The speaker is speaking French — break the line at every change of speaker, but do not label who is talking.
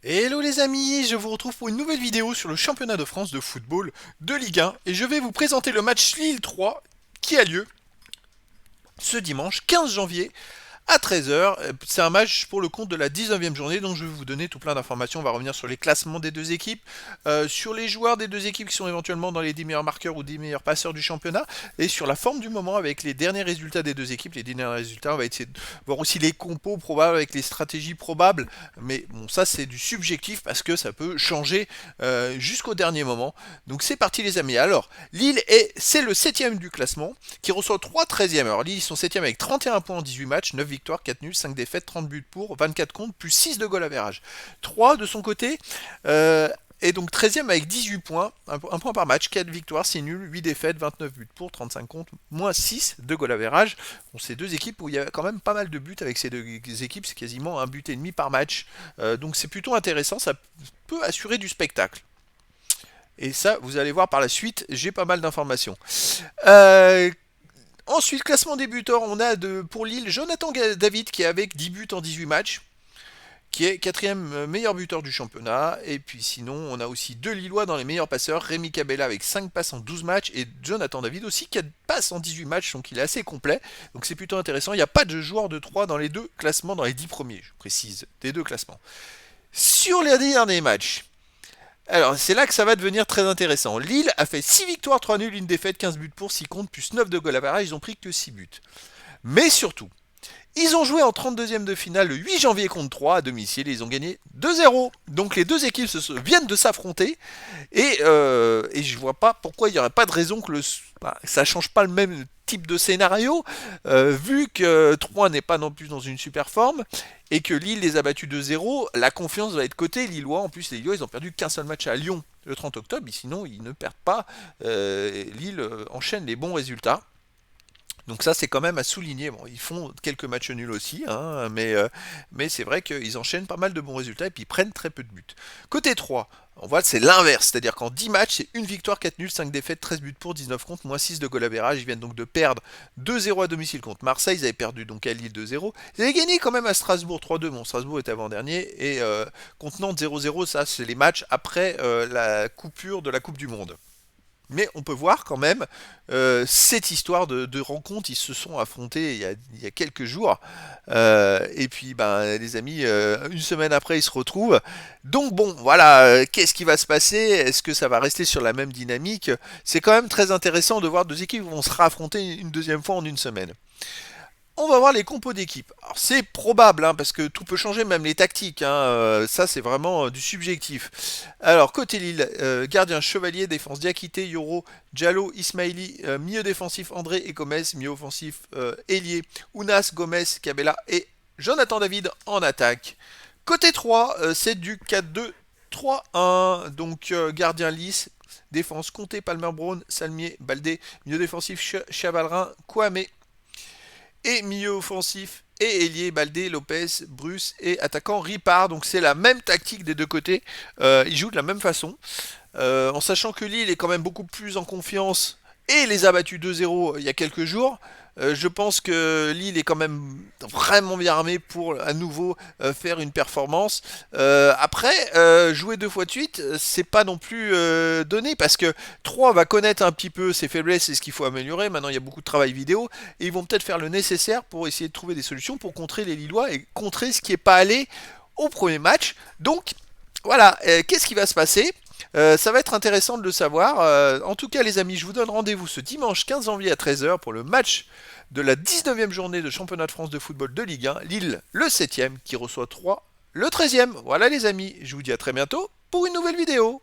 Hello les amis, je vous retrouve pour une nouvelle vidéo sur le championnat de France de football de Ligue 1 et je vais vous présenter le match Lille 3 qui a lieu ce dimanche 15 janvier à 13h. C'est un match pour le compte de la 19e journée, donc je vais vous donner tout plein d'informations. On va revenir sur les classements des deux équipes, sur les joueurs des deux équipes qui sont éventuellement dans les 10 meilleurs marqueurs ou 10 meilleurs passeurs du championnat, et sur la forme du moment avec les derniers résultats des deux équipes. Les derniers résultats, on va essayer de voir aussi les compos probables avec les stratégies probables, mais bon, ça c'est du subjectif parce que ça peut changer jusqu'au dernier moment. Donc c'est parti les amis. Alors, c'est le 7ème du classement qui reçoit 3 13e. Alors Lille, ils sont 7e avec 31 points en 18 matchs, 9 victoires, 4 nuls, 5 défaites, 30 buts pour, 24 contre, plus 6 de goal average. 3 de son côté, et donc 13e avec 18 points, un point par match, 4 victoires, 6 nuls, 8 défaites, 29 buts pour, 35 contre, moins 6 de goal average. Bon, c'est deux équipes où il y a quand même pas mal de buts avec ces deux équipes, c'est quasiment un but et demi par match. Donc c'est plutôt intéressant, ça peut assurer du spectacle. Et ça, vous allez voir par la suite, j'ai pas mal d'informations. Euh, Ensuite, classement des buteurs, on a pour Lille Jonathan David qui est avec 10 buts en 18 matchs, qui est quatrième meilleur buteur du championnat. Et puis sinon, on a aussi deux Lillois dans les meilleurs passeurs, Rémi Cabella avec 5 passes en 12 matchs et Jonathan David aussi 4 passes en 18 matchs, donc il est assez complet. Donc c'est plutôt intéressant. Il n'y a pas de joueur de 3 dans les deux classements, dans les 10 premiers, je précise, des deux classements. Sur les derniers matchs, alors, c'est là que ça va devenir très intéressant. Lille a fait 6 victoires, 3 nuls, 1 défaite, 15 buts pour, 6 contre, plus 9 de goal average. Ils ont pris que 6 buts. Mais surtout, ils ont joué en 32e de finale le 8 janvier contre 3 à domicile et ils ont gagné 2-0. Donc les deux équipes viennent de s'affronter et je vois pas pourquoi il n'y aurait pas de raison que ça change pas le même type de scénario, vu que 3 n'est pas non plus dans une super forme et que Lille les a battus 2-0, la confiance va être côté Lillois. En plus, les Lillois, ils ont perdu qu'un seul match à Lyon le 30 octobre, et sinon ils ne perdent pas. Lille enchaîne les bons résultats. Donc ça c'est quand même à souligner. Bon, ils font quelques matchs nuls aussi, hein, mais c'est vrai qu'ils enchaînent pas mal de bons résultats et puis ils prennent très peu de buts. Côté 3, on voit que c'est l'inverse, c'est-à-dire qu'en 10 matchs, c'est une victoire, 4 nuls, 5 défaites, 13 buts pour, 19 contre, moins 6 de goal average. Ils viennent donc de perdre 2-0 à domicile contre Marseille, ils avaient perdu donc à Lille 2-0. Ils avaient gagné quand même à Strasbourg 3-2, bon Strasbourg était avant-dernier, et contre Nantes 0-0, ça c'est les matchs après la coupure de la Coupe du Monde. Mais on peut voir quand même cette histoire de rencontre. Ils se sont affrontés il y a quelques jours. Et puis, ben, les amis, une semaine après, ils se retrouvent. Donc, bon, voilà, qu'est-ce qui va se passer? Est-ce que ça va rester sur la même dynamique? C'est quand même très intéressant de voir deux équipes qui vont se réaffronter une deuxième fois en une semaine. On va voir les compos d'équipe. Alors c'est probable, hein, parce que tout peut changer, même les tactiques, hein, ça c'est vraiment du subjectif. Alors côté Lille, gardien Chevalier, défense Diakité, Yoro, Diallo, Ismaili, milieu défensif André et Gomez, milieu offensif Elie, Ounas, Gomez, Cabella et Jonathan David en attaque. Côté 3, c'est du 4-2-3-1, donc gardien lisse, défense Comté, Palmer Brown, Salmier, Baldé, milieu défensif Chavalrin, Kwame et milieu offensif et ailier Baldé, Lopez, Bruce et attaquant Ripard. Donc c'est la même tactique des deux côtés. Ils jouent de la même façon. En sachant que Lille est quand même beaucoup plus en confiance et les a battus 2-0 il y a quelques jours. Je pense que Lille est quand même vraiment bien armé pour à nouveau faire une performance. Après, jouer deux fois de suite, c'est pas non plus donné parce que 3 va connaître un petit peu ses faiblesses et ce qu'il faut améliorer. Maintenant, il y a beaucoup de travail vidéo et ils vont peut-être faire le nécessaire pour essayer de trouver des solutions pour contrer les Lillois et contrer ce qui n'est pas allé au premier match. Donc, voilà, qu'est-ce qui va se passer? Ça va être intéressant de le savoir. En tout cas, les amis, je vous donne rendez-vous ce dimanche 15 janvier à 13h pour le match de la 19e journée de championnat de France de football de Ligue 1. Lille, le 7e, qui reçoit 3, le 13e. Voilà, les amis, je vous dis à très bientôt pour une nouvelle vidéo.